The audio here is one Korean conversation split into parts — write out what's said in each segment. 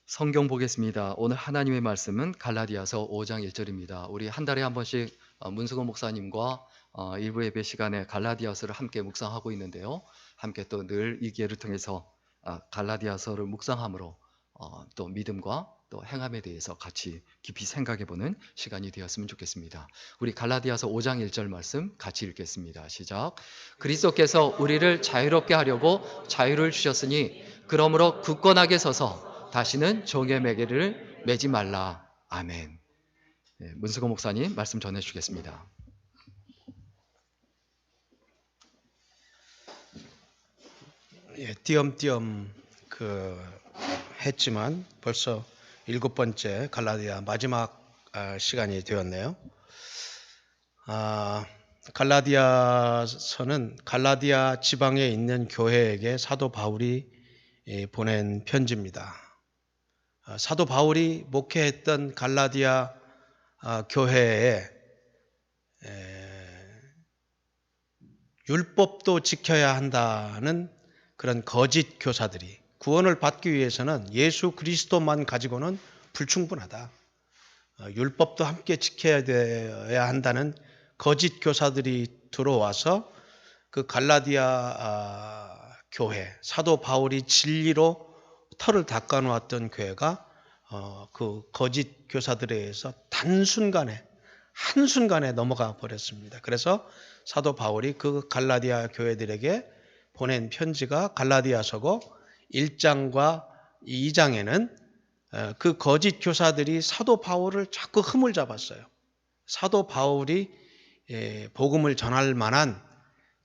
성경 보겠습니다. 오늘 하나님의 말씀은 갈라디아서 5장 1절입니다. 우리 한 달에 한 번씩 문수건 목사님과 일부 예배 시간에 갈라디아서를 함께 묵상하고 있는데요. 함께 또 늘 이 기회를 통해서 갈라디아서를 묵상함으로 또 믿음과 또 행함에 대해서 같이 깊이 생각해보는 시간이 되었으면 좋겠습니다. 우리 갈라디아서 5장 1절 말씀 같이 읽겠습니다. 시작. 그리스도께서 우리를 자유롭게 하려고 자유를 주셨으니 그러므로 굳건하게 서서 다시는 종의 매개를 매지 말라. 아멘. 문수거 목사님 말씀 전해주시겠습니다. 띄엄띄엄 했지만 벌써 7번째 갈라디아 마지막 시간이 되었네요. 갈라디아서는 갈라디아 지방에 있는 교회에게 사도 바울이 보낸 편지입니다. 사도 바울이 목회했던 갈라디아 교회에 율법도 지켜야 한다는 그런 거짓 교사들이, 구원을 받기 위해서는 예수 그리스도만 가지고는 불충분하다, 율법도 함께 지켜야 한다는 거짓 교사들이 들어와서 그 갈라디아 교회, 사도 바울이 진리로 털을 닦아놓았던 교회가 그 거짓 교사들에 의해서 한순간에 넘어가 버렸습니다. 그래서 사도 바울이 그 갈라디아 교회들에게 보낸 편지가 갈라디아서고 1장과 2장에는 그 거짓 교사들이 사도 바울을 자꾸 흠을 잡았어요. 사도 바울이 복음을 전할 만한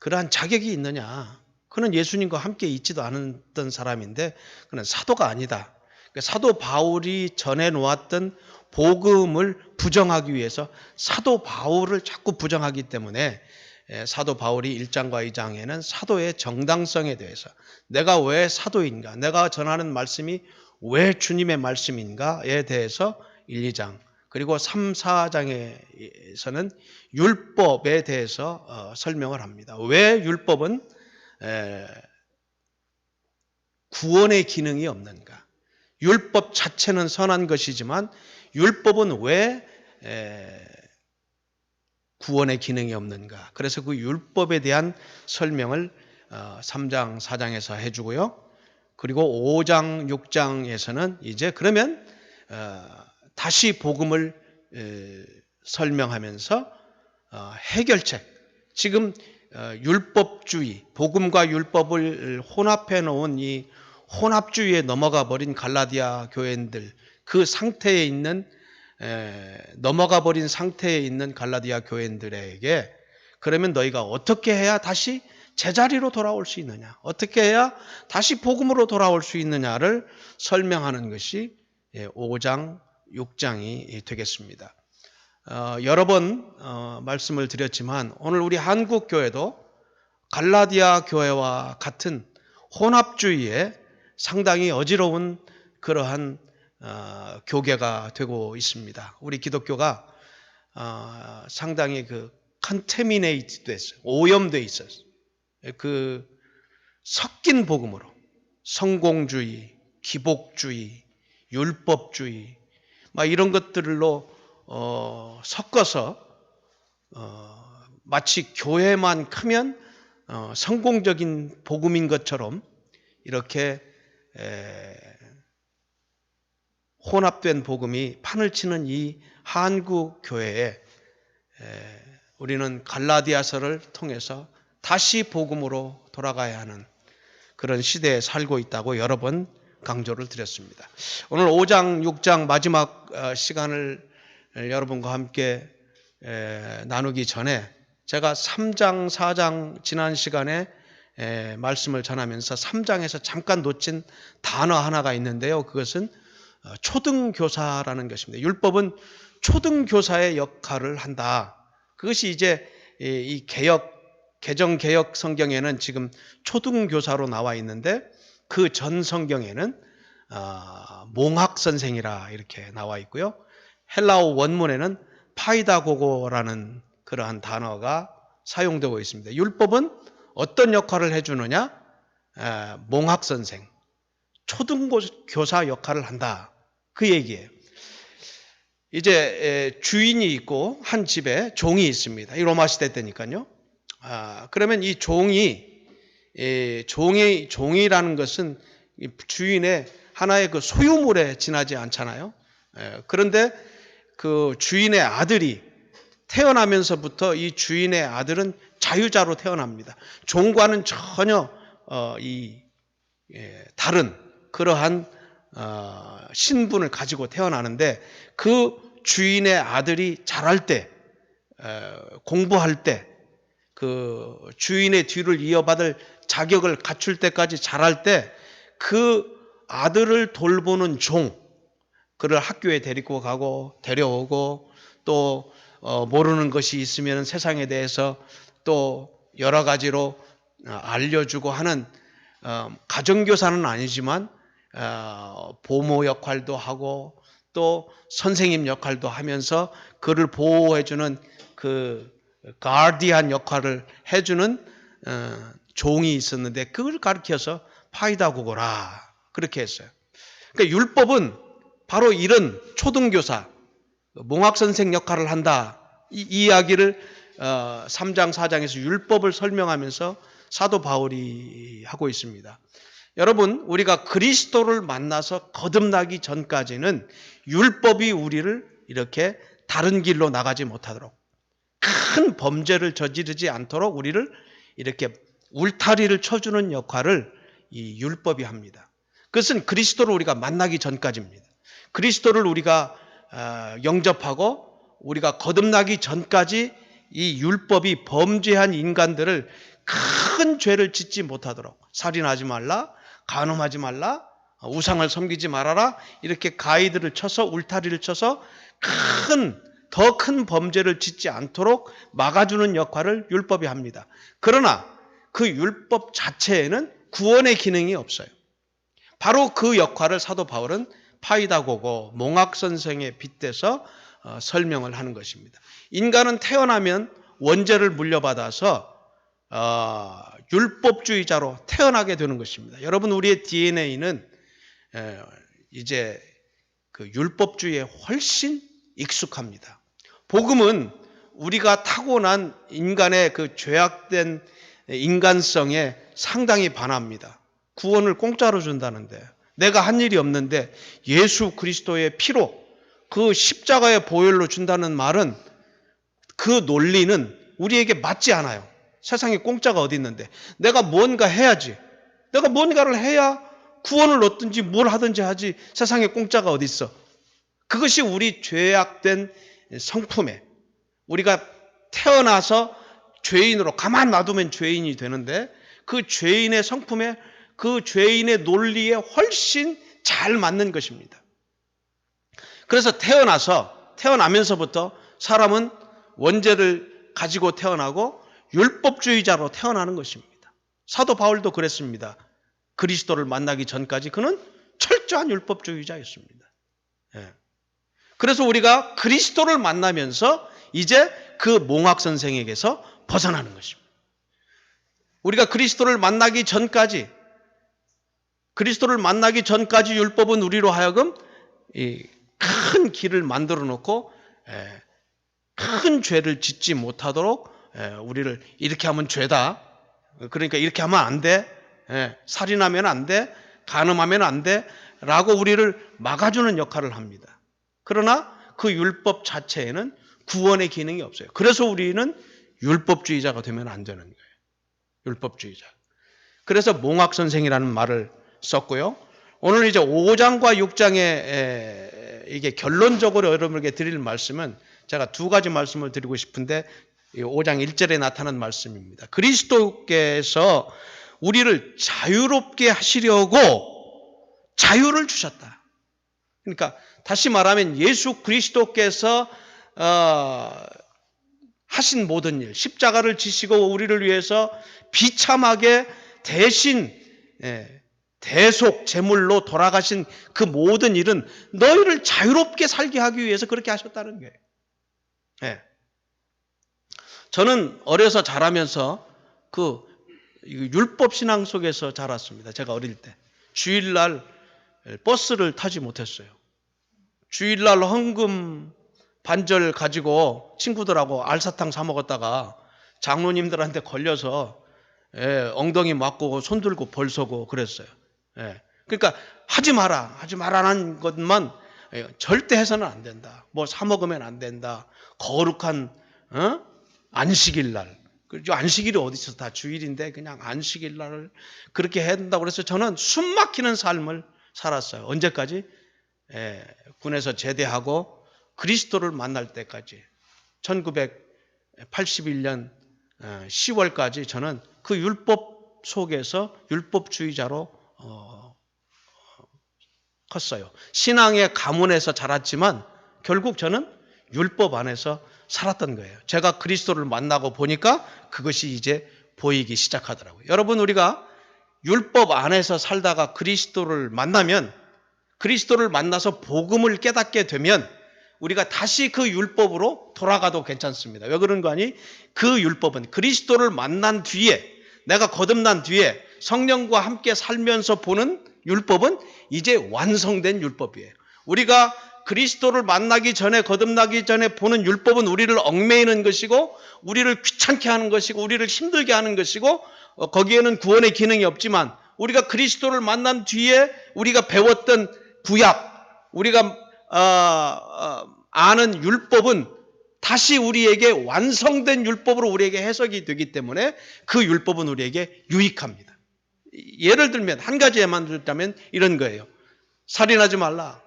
그러한 자격이 있느냐? 그는 예수님과 함께 있지도 않았던 사람인데 그는 사도가 아니다. 사도 바울이 전해놓았던 복음을 부정하기 위해서 사도 바울을 자꾸 부정하기 때문에 사도 바울이 1장과 2장에는 사도의 정당성에 대해서, 내가 왜 사도인가, 내가 전하는 말씀이 왜 주님의 말씀인가에 대해서 1, 2장, 그리고 3, 4장에서는 율법에 대해서 설명을 합니다. 왜 율법은 구원의 기능이 없는가? 율법 자체는 선한 것이지만 율법은 왜 구원의 기능이 없는가? 그래서 그 율법에 대한 설명을 3장, 4장에서 해주고요. 그리고 5장, 6장에서는 이제 그러면 다시 복음을 설명하면서 해결책, 지금 율법주의, 복음과 율법을 혼합해 놓은 이 혼합주의에 넘어가 버린 갈라디아 교회인들, 그 상태에 있는 넘어가 버린 상태에 있는 갈라디아 교회인들에게 그러면 너희가 어떻게 해야 다시 제자리로 돌아올 수 있느냐, 어떻게 해야 다시 복음으로 돌아올 수 있느냐를 설명하는 것이 5장, 6장이 되겠습니다. 여러 번 말씀을 드렸지만 오늘 우리 한국 교회도 갈라디아 교회와 같은 혼합주의에 상당히 어지러운 그러한 교계가 되고 있습니다. 우리 기독교가 상당히 컨테미네이트 됐어요. 오염돼 있었어요. 그 섞인 복음으로 성공주의, 기복주의, 율법주의 막 이런 것들로 섞어서 마치 교회만 크면 성공적인 복음인 것처럼 이렇게 혼합된 복음이 판을 치는 이 한국 교회에 우리는 갈라디아서를 통해서 다시 복음으로 돌아가야 하는 그런 시대에 살고 있다고 여러 번 강조를 드렸습니다. 오늘 5장, 6장 마지막 시간을 여러분과 함께 나누기 전에 제가 3장, 4장 지난 시간에 말씀을 전하면서 3장에서 잠깐 놓친 단어 하나가 있는데요. 그것은 초등교사라는 것입니다. 율법은 초등교사의 역할을 한다. 그것이 이제 이 개정개혁 성경에는 지금 초등교사로 나와 있는데 그 전 성경에는 몽학선생이라 이렇게 나와 있고요. 헬라어 원문에는 파이다고고라는 그러한 단어가 사용되고 있습니다. 율법은 어떤 역할을 해주느냐? 몽학선생, 초등교사 역할을 한다. 그 얘기예요. 이제 주인이 있고 한 집에 종이 있습니다. 이 로마 시대 때니까요. 그러면 이 종이라는 것은 주인의 하나의 그 소유물에 지나지 않잖아요. 그런데 그 주인의 아들이 태어나면서부터 이 주인의 아들은 자유자로 태어납니다. 종과는 전혀 다른 그러한 신분을 가지고 태어나는데 그 주인의 아들이 자랄 때, 공부할 때, 그 주인의 뒤를 이어받을 자격을 갖출 때까지 자랄 때 그 아들을 돌보는 종, 그를 학교에 데리고 가고 데려오고 또 모르는 것이 있으면 세상에 대해서 또 여러 가지로 알려주고 하는 가정교사는 아니지만 보모 역할도 하고 또 선생님 역할도 하면서 그를 보호해주는 그 가디안 역할을 해주는 종이 있었는데 그걸 가르쳐서 파이다고고라 그렇게 했어요. 그러니까 율법은 바로 이런 초등교사, 몽학선생 역할을 한다. 이 이야기를 3장 4장에서 율법을 설명하면서 사도 바울이 하고 있습니다. 여러분, 우리가 그리스도를 만나서 거듭나기 전까지는 율법이 우리를 이렇게 다른 길로 나가지 못하도록, 큰 범죄를 저지르지 않도록 우리를 이렇게 울타리를 쳐주는 역할을 이 율법이 합니다. 그것은 그리스도를 우리가 만나기 전까지입니다. 그리스도를 우리가 영접하고 우리가 거듭나기 전까지 이 율법이 범죄한 인간들을 큰 죄를 짓지 못하도록, 살인하지 말라, 간음하지 말라, 우상을 섬기지 말아라, 이렇게 가이드를 쳐서 울타리를 쳐서 더 큰 범죄를 짓지 않도록 막아주는 역할을 율법이 합니다. 그러나 그 율법 자체에는 구원의 기능이 없어요. 바로 그 역할을 사도 바울은 파이다고고 몽학선생에 빗대서 설명을 하는 것입니다. 인간은 태어나면 원죄를 물려받아서 율법주의자로 태어나게 되는 것입니다. 여러분, 우리의 DNA는 이제 그 율법주의에 훨씬 익숙합니다. 복음은 우리가 타고난 인간의 그 죄악된 인간성에 상당히 반합니다. 구원을 공짜로 준다는데, 내가 한 일이 없는데 예수 그리스도의 피로 그 십자가의 보혈로 준다는 말은, 그 논리는 우리에게 맞지 않아요. 세상에 공짜가 어디 있는데, 내가 뭔가 해야지. 내가 뭔가를 해야 구원을 얻든지 뭘 하든지 하지, 세상에 공짜가 어디 있어. 그것이 우리 죄악된 성품에, 우리가 태어나서 죄인으로 가만 놔두면 죄인이 되는데 그 죄인의 성품에, 그 죄인의 논리에 훨씬 잘 맞는 것입니다. 그래서 태어나면서부터 사람은 원죄를 가지고 태어나고 율법주의자로 태어나는 것입니다. 사도 바울도 그랬습니다. 그리스도를 만나기 전까지 그는 철저한 율법주의자였습니다. 그래서 우리가 그리스도를 만나면서 이제 그 몽학선생에게서 벗어나는 것입니다. 우리가 그리스도를 만나기 전까지 율법은 우리로 하여금 이 큰 길을 만들어 놓고 큰 죄를 짓지 못하도록 우리를, 이렇게 하면 죄다, 그러니까 이렇게 하면 안 돼, 살인하면 안 돼, 간음하면 안 돼 라고 우리를 막아주는 역할을 합니다. 그러나 그 율법 자체에는 구원의 기능이 없어요. 그래서 우리는 율법주의자가 되면 안 되는 거예요. 율법주의자. 그래서 몽학선생이라는 말을 썼고요. 오늘 이제 5장과 6장에 이게 결론적으로 여러분에게 드릴 말씀은, 제가 두 가지 말씀을 드리고 싶은데 5장 1절에 나타난 말씀입니다. 그리스도께서 우리를 자유롭게 하시려고 자유를 주셨다. 그러니까 다시 말하면 예수 그리스도께서 하신 모든 일, 십자가를 지시고 우리를 위해서 비참하게 대신 대속 제물로 돌아가신 그 모든 일은 너희를 자유롭게 살게 하기 위해서 그렇게 하셨다는 거예요. 저는 어려서 자라면서 그 율법 신앙 속에서 자랐습니다. 제가 어릴 때 주일날 버스를 타지 못했어요. 주일날 헌금 반절 가지고 친구들하고 알사탕 사 먹었다가 장로님들한테 걸려서 엉덩이 맞고 손 들고 벌 서고 그랬어요. 그러니까 하지 마라는 것만 절대 해서는 안 된다. 뭐 사 먹으면 안 된다. 거룩한 안식일 날. 안식일이 어디 있어? 다 주일인데 그냥 안식일 날을 그렇게 해야 된다고 그래서 저는 숨 막히는 삶을 살았어요. 언제까지? 군에서 제대하고 그리스도를 만날 때까지 1981년 10월까지 저는 그 율법 속에서 율법주의자로 컸어요. 신앙의 가문에서 자랐지만 결국 저는 율법 안에서 살았던 거예요. 제가 그리스도를 만나고 보니까 그것이 이제 보이기 시작하더라고요. 여러분, 우리가 율법 안에서 살다가 그리스도를 만나면, 그리스도를 만나서 복음을 깨닫게 되면 우리가 다시 그 율법으로 돌아가도 괜찮습니다. 왜 그런 거 아니? 그 율법은 그리스도를 만난 뒤에, 내가 거듭난 뒤에 성령과 함께 살면서 보는 율법은 이제 완성된 율법이에요. 우리가 그리스도를 만나기 전에, 거듭나기 전에 보는 율법은 우리를 얽매이는 것이고 우리를 귀찮게 하는 것이고 우리를 힘들게 하는 것이고 거기에는 구원의 기능이 없지만, 우리가 그리스도를 만난 뒤에 우리가 배웠던 구약, 우리가 아는 율법은 다시 우리에게 완성된 율법으로 우리에게 해석이 되기 때문에 그 율법은 우리에게 유익합니다. 예를 들면, 한 가지 예만 들자면 이런 거예요. 살인하지 말라,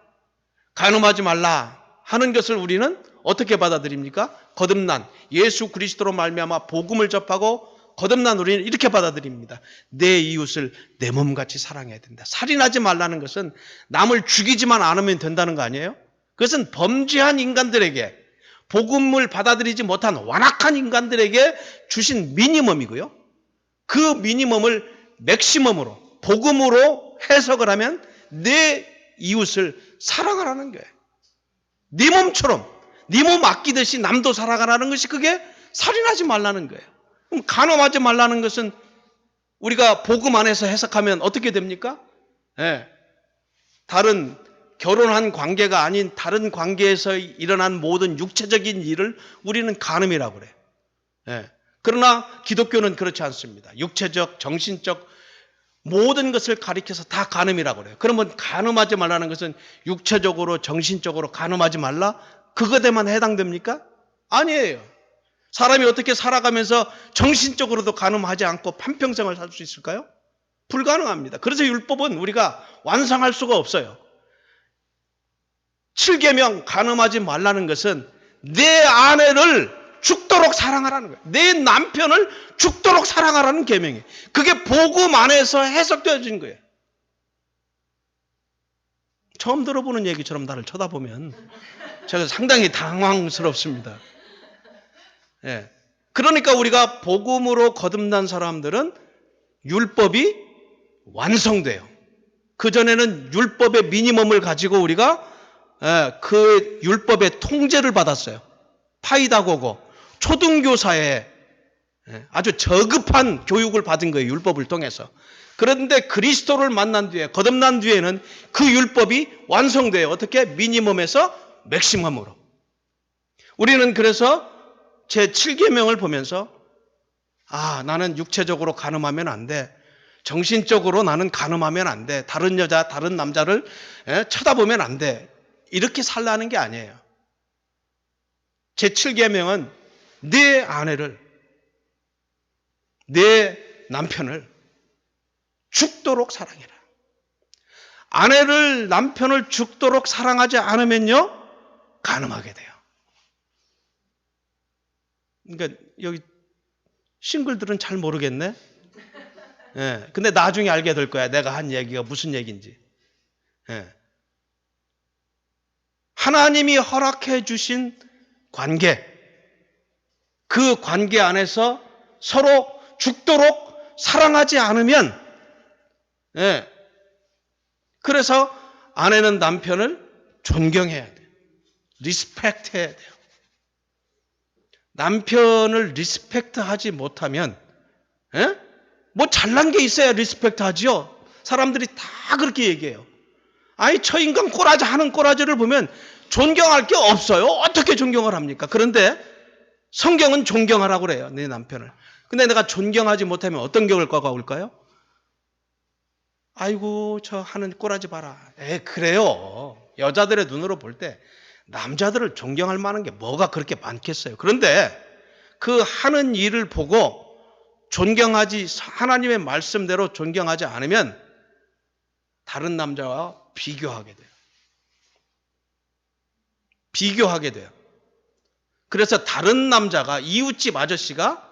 간음하지 말라 하는 것을 우리는 어떻게 받아들입니까? 거듭난 예수 그리스도로 말미암아 복음을 접하고 거듭난 우리는 이렇게 받아들입니다. 내 이웃을 내 몸같이 사랑해야 된다. 살인하지 말라는 것은 남을 죽이지만 않으면 된다는 거 아니에요? 그것은 범죄한 인간들에게, 복음을 받아들이지 못한 완악한 인간들에게 주신 미니멈이고요. 그 미니멈을 맥시멈으로, 복음으로 해석을 하면 내 이웃을 사랑하라는 거예요. 네 몸처럼, 네 몸 아끼듯이 남도 사랑하라는 것이 그게 살인하지 말라는 거예요. 그럼 간음하지 말라는 것은 우리가 복음 안에서 해석하면 어떻게 됩니까? 다른 결혼한 관계가 아닌 다른 관계에서 일어난 모든 육체적인 일을 우리는 간음이라고 그래요. 그러나 기독교는 그렇지 않습니다. 육체적, 정신적 모든 것을 가리켜서 다 간음이라고 그래요. 그러면 간음하지 말라는 것은 육체적으로, 정신적으로 간음하지 말라? 그것에만 해당됩니까? 아니에요. 사람이 어떻게 살아가면서 정신적으로도 간음하지 않고 판평생을 살 수 있을까요? 불가능합니다. 그래서 율법은 우리가 완성할 수가 없어요. 7계명 간음하지 말라는 것은 내 아내를 죽도록 사랑하라는 거예요. 내 남편을 죽도록 사랑하라는 계명이에요. 그게 복음 안에서 해석되어진 거예요. 처음 들어보는 얘기처럼 나를 쳐다보면 제가 상당히 당황스럽습니다. 그러니까 우리가 복음으로 거듭난 사람들은 율법이 완성돼요. 그전에는 율법의 미니멈을 가지고 우리가 그 율법의 통제를 받았어요. 파이다고고 초등교사에 아주 저급한 교육을 받은 거예요. 율법을 통해서. 그런데 그리스도를 만난 뒤에, 거듭난 뒤에는 그 율법이 완성돼요. 어떻게? 미니멈에서 맥시멈으로. 우리는 그래서 제 7계명을 보면서 나는 육체적으로 간음하면 안 돼. 정신적으로 나는 간음하면 안 돼. 다른 여자, 다른 남자를 쳐다보면 안 돼. 이렇게 살라는 게 아니에요. 제 7계명은 내 아내를, 내 남편을 죽도록 사랑해라. 아내를, 남편을 죽도록 사랑하지 않으면요, 간음하게 돼요. 그러니까 여기 싱글들은 잘 모르겠네. 근데 나중에 알게 될 거야. 내가 한 얘기가 무슨 얘기인지. 하나님이 허락해 주신 관계, 그 관계 안에서 서로 죽도록 사랑하지 않으면, 그래서 아내는 남편을 존경해야 돼요. 리스펙트 해야 돼요. 남편을 리스펙트 하지 못하면, 뭐 잘난 게 있어야 리스펙트 하지요. 사람들이 다 그렇게 얘기해요. 아니, 저 인간 꼬라지 하는 꼬라지를 보면 존경할 게 없어요. 어떻게 존경을 합니까? 그런데 성경은 존경하라고 그래요. 내 남편을. 근데 내가 존경하지 못하면 어떤 결과가 올까요? 아이고 저 하는 꼬라지 봐라. 그래요. 여자들의 눈으로 볼 때 남자들을 존경할 만한 게 뭐가 그렇게 많겠어요. 그런데 그 하는 일을 보고 존경하지, 하나님의 말씀대로 존경하지 않으면 다른 남자와 비교하게 돼요. 비교하게 돼요. 그래서 다른 남자가, 이웃집 아저씨가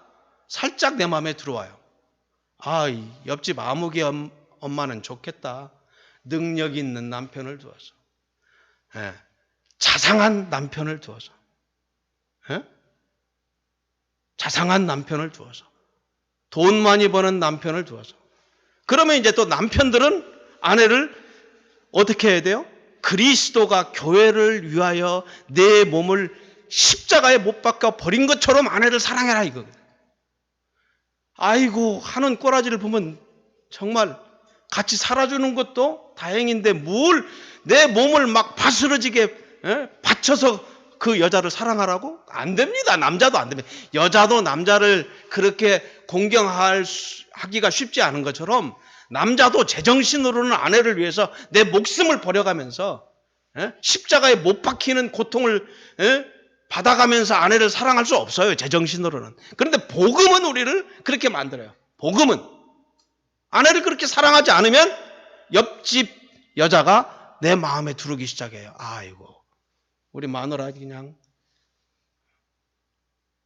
살짝 내 마음에 들어와요. 아, 이 옆집 아무개 엄마는 좋겠다. 능력 있는 남편을 두어서. 자상한 남편을 두어서. 자상한 남편을 두어서. 돈 많이 버는 남편을 두어서. 그러면 이제 또 남편들은 아내를 어떻게 해야 돼요? 그리스도가 교회를 위하여 내 몸을 십자가에 못 박아 버린 것처럼 아내를 사랑해라 이거거든요. 아이고 하는 꼬라지를 보면 정말 같이 살아주는 것도 다행인데 뭘 내 몸을 막 바스러지게 바쳐서 그 여자를 사랑하라고? 안 됩니다. 남자도 안 됩니다. 여자도 남자를 그렇게 공경하기가 쉽지 않은 것처럼 남자도 제정신으로는 아내를 위해서 내 목숨을 버려가면서 십자가에 못 박히는 고통을 받아가면서 아내를 사랑할 수 없어요. 제정신으로는. 그런데 복음은 우리를 그렇게 만들어요. 복음은 아내를 그렇게 사랑하지 않으면 옆집 여자가 내 마음에 두르기 시작해요. 아이고 우리 마누라 그냥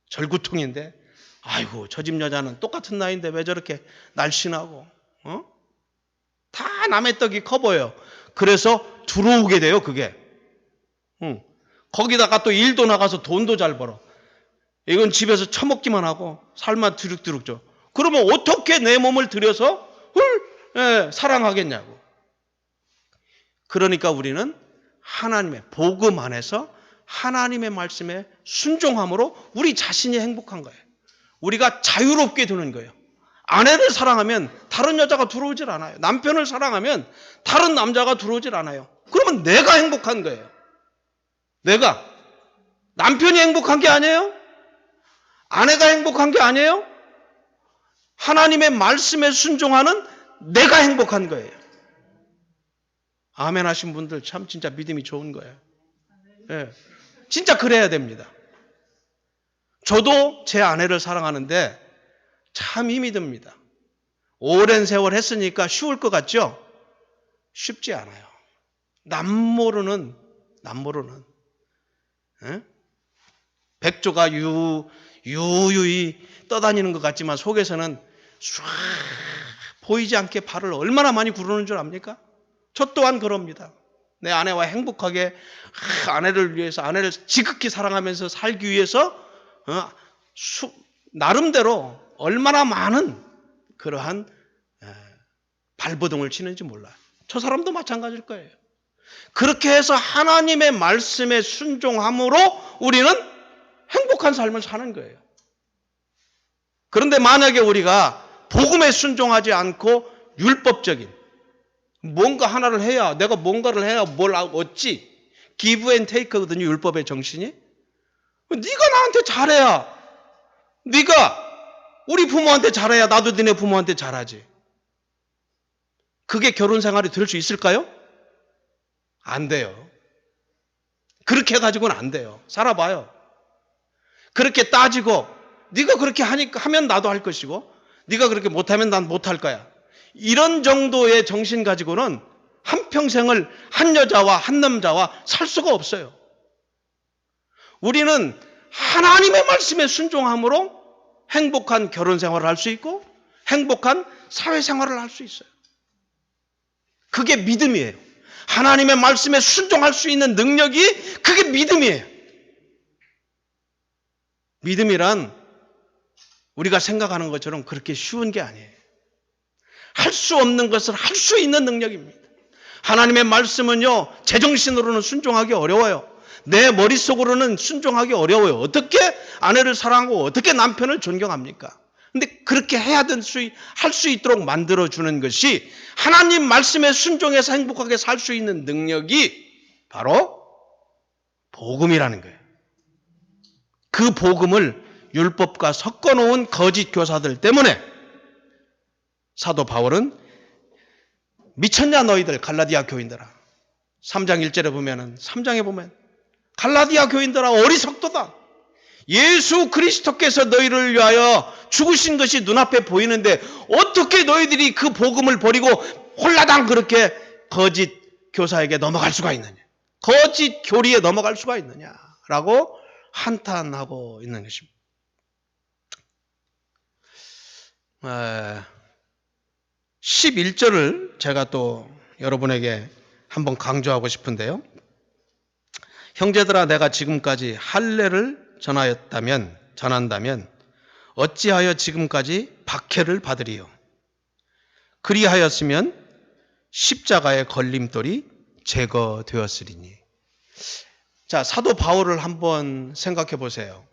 절구통인데 아이고 저 집 여자는 똑같은 나이인데 왜 저렇게 날씬하고 다 남의 떡이 커 보여요. 그래서 들어오게 돼요. 그게 거기다가 또 일도 나가서 돈도 잘 벌어. 이건 집에서 처먹기만 하고 살만 드륵드륵 줘. 그러면 어떻게 내 몸을 들여서 사랑하겠냐고. 그러니까 우리는 하나님의 복음 안에서 하나님의 말씀에 순종함으로 우리 자신이 행복한 거예요. 우리가 자유롭게 되는 거예요. 아내를 사랑하면 다른 여자가 들어오질 않아요. 남편을 사랑하면 다른 남자가 들어오질 않아요. 그러면 내가 행복한 거예요. 내가. 남편이 행복한 게 아니에요? 아내가 행복한 게 아니에요? 하나님의 말씀에 순종하는 내가 행복한 거예요. 아멘 하신 분들 참 진짜 믿음이 좋은 거예요. 진짜 그래야 됩니다. 저도 제 아내를 사랑하는데 참 힘이 듭니다. 오랜 세월 했으니까 쉬울 것 같죠? 쉽지 않아요. 남모르는 백조가 유유히 떠다니는 것 같지만 속에서는 唰 보이지 않게 발을 얼마나 많이 구르는 줄 압니까? 저 또한 그럽니다. 내 아내와 행복하게 아내를 위해서 아내를 지극히 사랑하면서 살기 위해서 나름대로 얼마나 많은 그러한 발버둥을 치는지 몰라요. 저 사람도 마찬가지일 거예요. 그렇게 해서 하나님의 말씀에 순종함으로 우리는 행복한 삶을 사는 거예요. 그런데 만약에 우리가 복음에 순종하지 않고 율법적인 뭔가 하나를 해야 내가 뭔가를 해야 뭘 얻지 give and take거든요. 율법의 정신이. 네가 나한테 잘해야 네가 우리 부모한테 잘해야 나도 너네 부모한테 잘하지. 그게 결혼 생활이 될 수 있을까요? 안 돼요. 그렇게 해가지고는 안 돼요. 살아봐요. 그렇게 따지고 네가 그렇게 하면 나도 할 것이고 네가 그렇게 못하면 난 못할 거야. 이런 정도의 정신 가지고는 한평생을 한 여자와 한 남자와 살 수가 없어요. 우리는 하나님의 말씀에 순종함으로 행복한 결혼 생활을 할 수 있고 행복한 사회 생활을 할 수 있어요. 그게 믿음이에요. 하나님의 말씀에 순종할 수 있는 능력이 그게 믿음이에요. 믿음이란 우리가 생각하는 것처럼 그렇게 쉬운 게 아니에요. 할 수 없는 것을 할 수 있는 능력입니다. 하나님의 말씀은요, 제정신으로는 순종하기 어려워요. 내 머릿속으로는 순종하기 어려워요. 어떻게 아내를 사랑하고 어떻게 남편을 존경합니까? 근데 그렇게 할 수 있도록 만들어주는 것이 하나님 말씀에 순종해서 행복하게 살 수 있는 능력이 바로 복음이라는 거예요. 그 복음을 율법과 섞어놓은 거짓 교사들 때문에 사도 바울은 미쳤냐 너희들 갈라디아 교인들아. 3장 1절에 보면은 3장에 보면 갈라디아 교인들아 어리석도다. 예수 그리스도께서 너희를 위하여 죽으신 것이 눈앞에 보이는데 어떻게 너희들이 그 복음을 버리고 홀라당 그렇게 거짓 교사에게 넘어갈 수가 있느냐. 거짓 교리에 넘어갈 수가 있느냐라고 한탄하고 있는 것입니다. 11절을 제가 또 여러분에게 한번 강조하고 싶은데요. 형제들아 내가 지금까지 할례를 전한다면 어찌하여 지금까지 박해를 받으리요. 그리하였으면 십자가의 걸림돌이 제거되었으리니. 자, 사도 바울을 한번 생각해 보세요.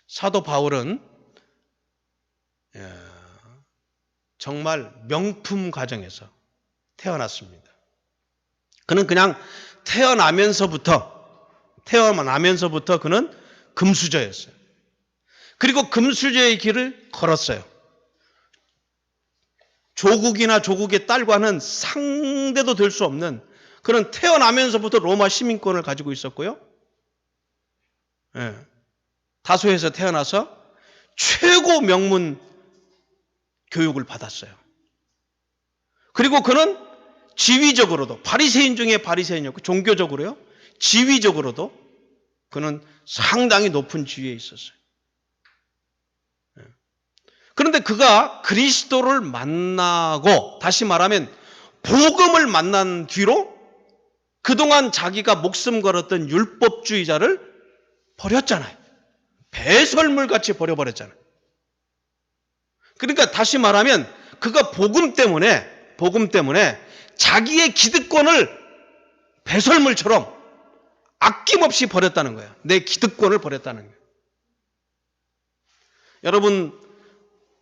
사도 바울은 정말 명품 가정에서 태어났습니다. 그는 그냥 태어나면서부터 그는 금수저였어요. 그리고 금수저의 길을 걸었어요. 조국이나 조국의 딸과는 상대도 될 수 없는 그는 태어나면서부터 로마 시민권을 가지고 있었고요. 다소에서 태어나서 최고 명문 교육을 받았어요. 그리고 그는 지위적으로도 바리새인 중에 바리새인이었고 종교적으로요. 지위적으로도 그는 상당히 높은 지위에 있었어요. 그런데 그가 그리스도를 만나고 다시 말하면 복음을 만난 뒤로 그동안 자기가 목숨 걸었던 율법주의자를 버렸잖아요. 배설물같이 버려버렸잖아요. 그러니까 다시 말하면 그가 복음 때문에 자기의 기득권을 배설물처럼 아낌없이 버렸다는 거예요. 내 기득권을 버렸다는 거예요. 여러분,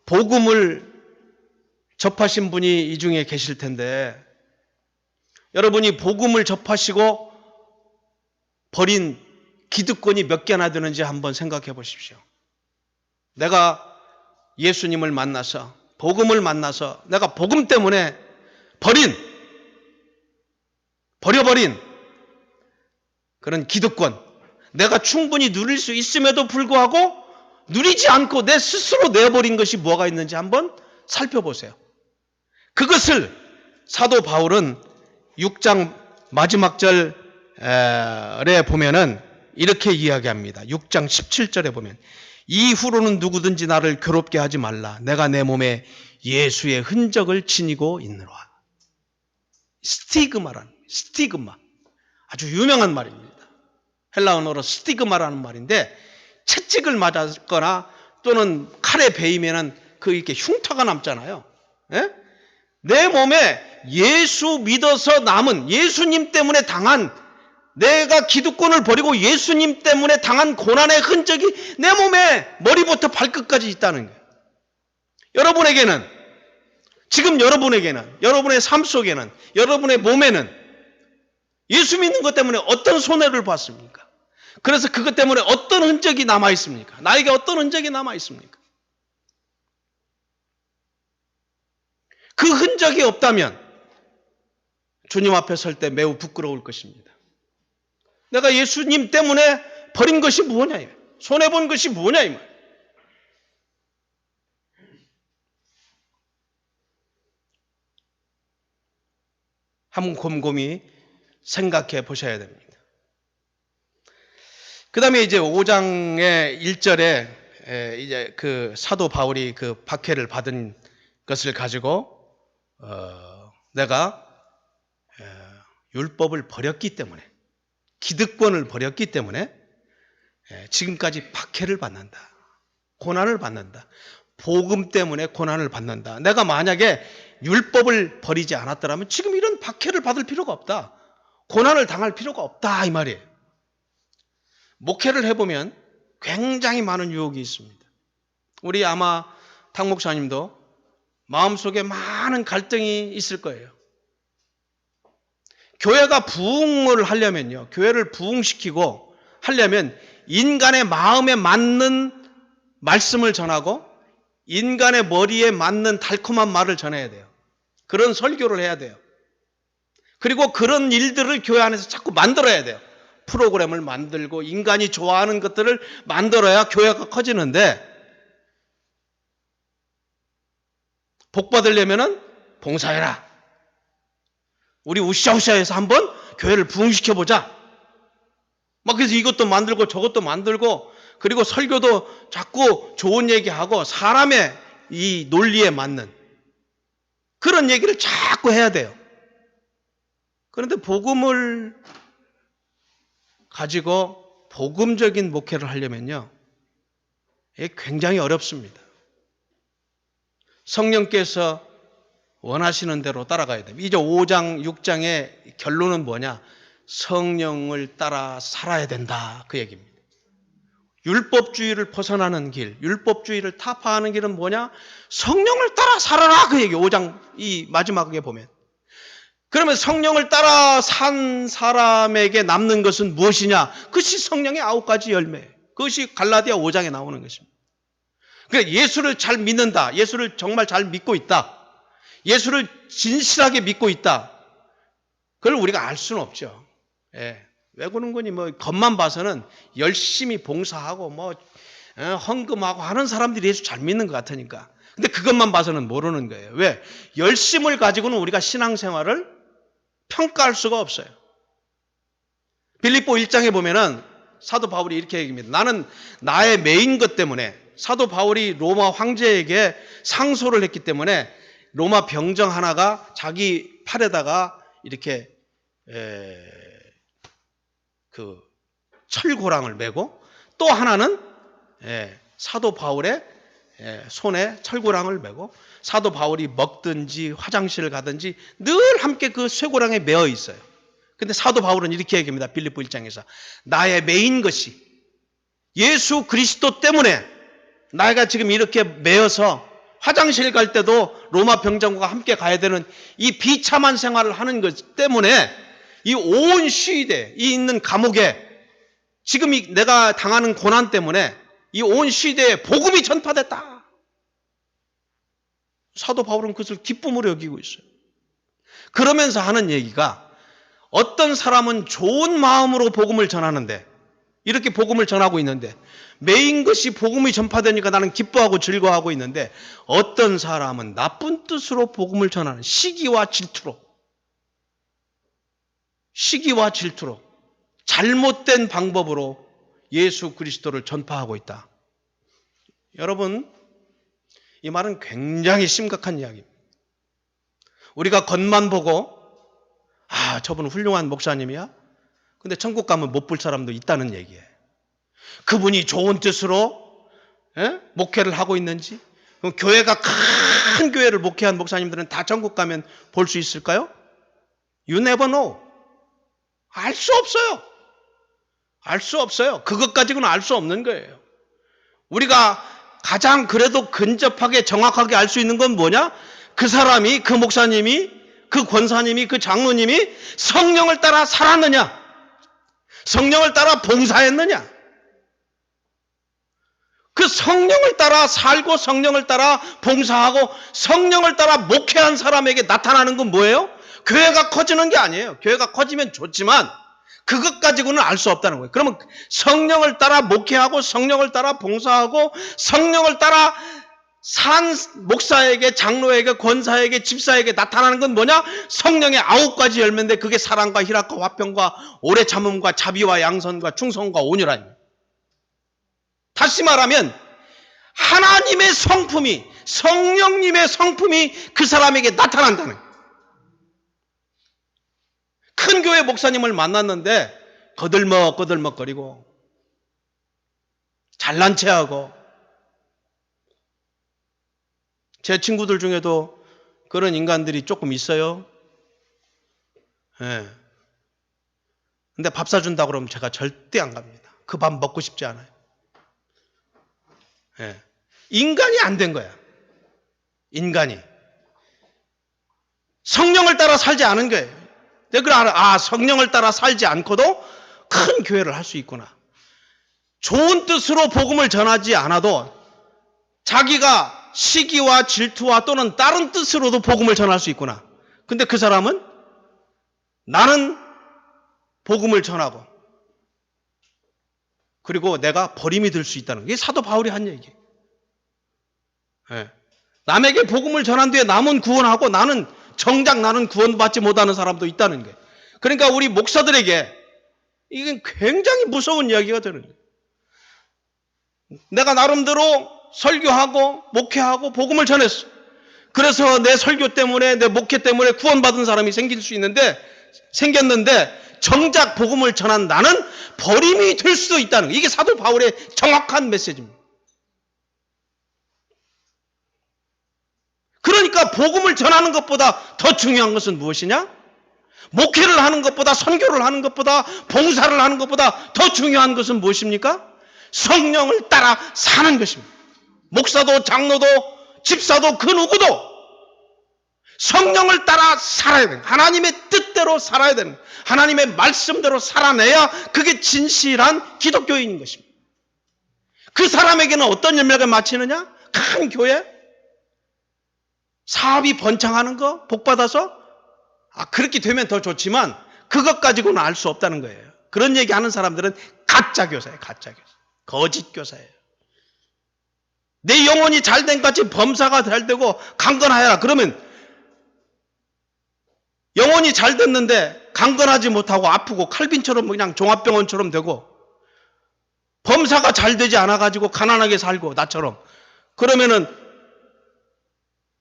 복음을 접하신 분이 이 중에 계실 텐데 여러분이 복음을 접하시고 버린 기득권이 몇 개나 되는지 한번 생각해 보십시오. 내가 예수님을 만나서 복음을 만나서 내가 복음 때문에 버려버린 그런 기득권, 내가 충분히 누릴 수 있음에도 불구하고 누리지 않고 내 스스로 내버린 것이 뭐가 있는지 한번 살펴보세요. 그것을 사도 바울은 6장 마지막 절에 보면은 이렇게 이야기합니다. 6장 17절에 보면 이후로는 누구든지 나를 괴롭게 하지 말라. 내가 내 몸에 예수의 흔적을 지니고 있느라. 스티그마. 아주 유명한 말입니다. 헬라 언어로 스티그마라는 말인데 채찍을 맞았거나 또는 칼에 베이면은 그 이렇게 흉터가 남잖아요. 예? 내 몸에 예수 믿어서 남은 예수님 때문에 당한 내가 기득권을 버리고 예수님 때문에 당한 고난의 흔적이 내 몸에 머리부터 발끝까지 있다는 거예요. 지금 여러분에게는 여러분의 삶 속에는 여러분의 몸에는 예수 믿는 것 때문에 어떤 손해를 봤습니까? 그래서 그것 때문에 어떤 흔적이 남아 있습니까? 나에게 어떤 흔적이 남아 있습니까? 그 흔적이 없다면 주님 앞에 설 때 매우 부끄러울 것입니다. 내가 예수님 때문에 버린 것이 뭐냐, 손해본 것이 뭐냐 이 말. 한번 곰곰이 생각해 보셔야 됩니다. 그 다음에 이제 5장의 1절에 이제 그 사도 바울이 그 박해를 받은 것을 가지고 내가 율법을 버렸기 때문에 기득권을 버렸기 때문에 지금까지 박해를 받는다. 고난을 받는다. 복음 때문에 고난을 받는다. 내가 만약에 율법을 버리지 않았더라면 지금 이런 박해를 받을 필요가 없다. 고난을 당할 필요가 없다 이 말이에요. 목회를 해보면 굉장히 많은 유혹이 있습니다. 우리 아마 탁 목사님도 마음속에 많은 갈등이 있을 거예요. 교회가 부흥을 하려면요. 교회를 부흥시키고 하려면 인간의 마음에 맞는 말씀을 전하고 인간의 머리에 맞는 달콤한 말을 전해야 돼요. 그런 설교를 해야 돼요. 그리고 그런 일들을 교회 안에서 자꾸 만들어야 돼요. 프로그램을 만들고 인간이 좋아하는 것들을 만들어야 교회가 커지는데, 복 받으려면은 봉사해라. 우리 우샤우샤에서 한번 교회를 부흥시켜보자. 막 그래서 이것도 만들고 저것도 만들고, 그리고 설교도 자꾸 좋은 얘기하고 사람의 이 논리에 맞는 그런 얘기를 자꾸 해야 돼요. 그런데 복음을 가지고 복음적인 목회를 하려면요, 이게 굉장히 어렵습니다. 성령께서 원하시는 대로 따라가야 됩니다. 이제 5장, 6장의 결론은 뭐냐? 성령을 따라 살아야 된다. 그 얘기입니다. 율법주의를 벗어나는 길, 율법주의를 타파하는 길은 뭐냐? 성령을 따라 살아라. 그 얘기. 5장 이 마지막에 보면. 그러면 성령을 따라 산 사람에게 남는 것은 무엇이냐? 그것이 성령의 9가지 열매. 그것이 갈라디아 5장에 나오는 것입니다. 그러니까 예수를 잘 믿는다. 예수를 정말 잘 믿고 있다. 예수를 진실하게 믿고 있다. 그걸 우리가 알 수는 없죠. 예. 왜 그런 거니? 뭐 겉만 봐서는 열심히 봉사하고 뭐 헌금하고 하는 사람들이 예수 잘 믿는 것 같으니까. 근데 그것만 봐서는 모르는 거예요. 왜? 열심을 가지고는 우리가 신앙생활을 평가할 수가 없어요. 빌립보 1장에 보면은 사도 바울이 이렇게 얘기합니다. 나는 나의 메인 것 때문에, 사도 바울이 로마 황제에게 상소를 했기 때문에 로마 병정 하나가 자기 팔에다가 이렇게 그 철고랑을 메고, 또 하나는 사도 바울의 손에 철고랑을 메고, 사도 바울이 먹든지 화장실을 가든지 늘 함께 그 쇠고랑에 매어 있어요. 근데 사도 바울은 이렇게 얘기합니다. 빌립보 1장에서 나의 메인 것이 예수 그리스도 때문에 나가 지금 이렇게 매어서 화장실 갈 때도 로마 병정과 함께 가야 되는 이 비참한 생활을 하는 것 때문에 이 온 시대에 이 있는 감옥에 지금 내가 당하는 고난 때문에 이 온 시대에 복음이 전파됐다. 사도 바울은 그것을 기쁨으로 여기고 있어요. 그러면서 하는 얘기가, 어떤 사람은 좋은 마음으로 복음을 전하는데, 이렇게 복음을 전하고 있는데 메인 것이 복음이 전파되니까 나는 기뻐하고 즐거워하고 있는데, 어떤 사람은 나쁜 뜻으로 복음을 전하는, 시기와 질투로 잘못된 방법으로 예수 그리스도를 전파하고 있다. 여러분, 이 말은 굉장히 심각한 이야기입니다. 우리가 겉만 보고 저분 훌륭한 목사님이야? 근데 천국 가면 못 볼 사람도 있다는 얘기예요. 그분이 좋은 뜻으로 목회를 하고 있는지, 그럼 교회가 큰 교회를 목회한 목사님들은 다 천국 가면 볼 수 있을까요? You never know. 알 수 없어요. 알 수 없어요. 그것 가지고는 알 수 없는 거예요. 우리가 가장 그래도 근접하게 정확하게 알 수 있는 건 뭐냐? 그 사람이, 그 목사님이, 그 권사님이, 그 장로님이 성령을 따라 살았느냐? 성령을 따라 봉사했느냐? 그 성령을 따라 살고 성령을 따라 봉사하고 성령을 따라 목회한 사람에게 나타나는 건 뭐예요? 교회가 커지는 게 아니에요. 교회가 커지면 좋지만 그것 가지고는 알 수 없다는 거예요. 그러면 성령을 따라 목회하고 성령을 따라 봉사하고 성령을 따라 산 목사에게, 장로에게, 권사에게, 집사에게 나타나는 건 뭐냐? 성령의 9가지 열매인데 그게 사랑과 희락과 화평과 오래 참음과 자비와 양선과 충성과 온유라니. 다시 말하면 하나님의 성품이, 성령님의 성품이 그 사람에게 나타난다는 거예요. 큰 교회 목사님을 만났는데 거들먹거리고 잘난 체하고, 제 친구들 중에도 그런 인간들이 조금 있어요. 근데 밥 사준다고 그러면 제가 절대 안 갑니다. 그 밥 먹고 싶지 않아요. 인간이 안 된 거야. 인간이. 성령을 따라 살지 않은 거예요. 내가 알아. 성령을 따라 살지 않고도 큰 교회를 할 수 있구나. 좋은 뜻으로 복음을 전하지 않아도 자기가 시기와 질투와 또는 다른 뜻으로도 복음을 전할 수 있구나. 근데 그 사람은 나는 복음을 전하고 그리고 내가 버림이 될 수 있다는 게 사도 바울이 한 얘기. 예. 남에게 복음을 전한 뒤에 남은 구원하고 정작 나는 구원받지 못하는 사람도 있다는 게. 그러니까 우리 목사들에게 이건 굉장히 무서운 이야기가 되는 거예요. 내가 나름대로 설교하고 목회하고 복음을 전했어. 그래서 내 설교 때문에 내 목회 때문에 구원받은 사람이 생겼는데 정작 복음을 전한 나는 버림이 될 수도 있다는 거예요. 이게 사도 바울의 정확한 메시지입니다. 그러니까 복음을 전하는 것보다 더 중요한 것은 무엇이냐? 목회를 하는 것보다, 선교를 하는 것보다, 봉사를 하는 것보다 더 중요한 것은 무엇입니까? 성령을 따라 사는 것입니다. 목사도 장로도 집사도 그 누구도 성령을 따라 살아야 돼요. 하나님의 뜻대로 살아야 되는 거예요. 하나님의 말씀대로 살아내야 그게 진실한 기독교인인 것입니다. 그 사람에게는 어떤 열매가 맺히느냐? 큰 교회? 사업이 번창하는 거? 복받아서? 그렇게 되면 더 좋지만 그것 가지고는 알 수 없다는 거예요. 그런 얘기하는 사람들은 가짜 교사예요. 가짜 교사. 거짓 교사예요. 내 영혼이 잘된 같이 범사가 잘 되고 강건하여라. 그러면 영혼이 잘 됐는데 강건하지 못하고 아프고 칼빈처럼 그냥 종합병원처럼 되고 범사가 잘 되지 않아가지고 가난하게 살고 나처럼 그러면은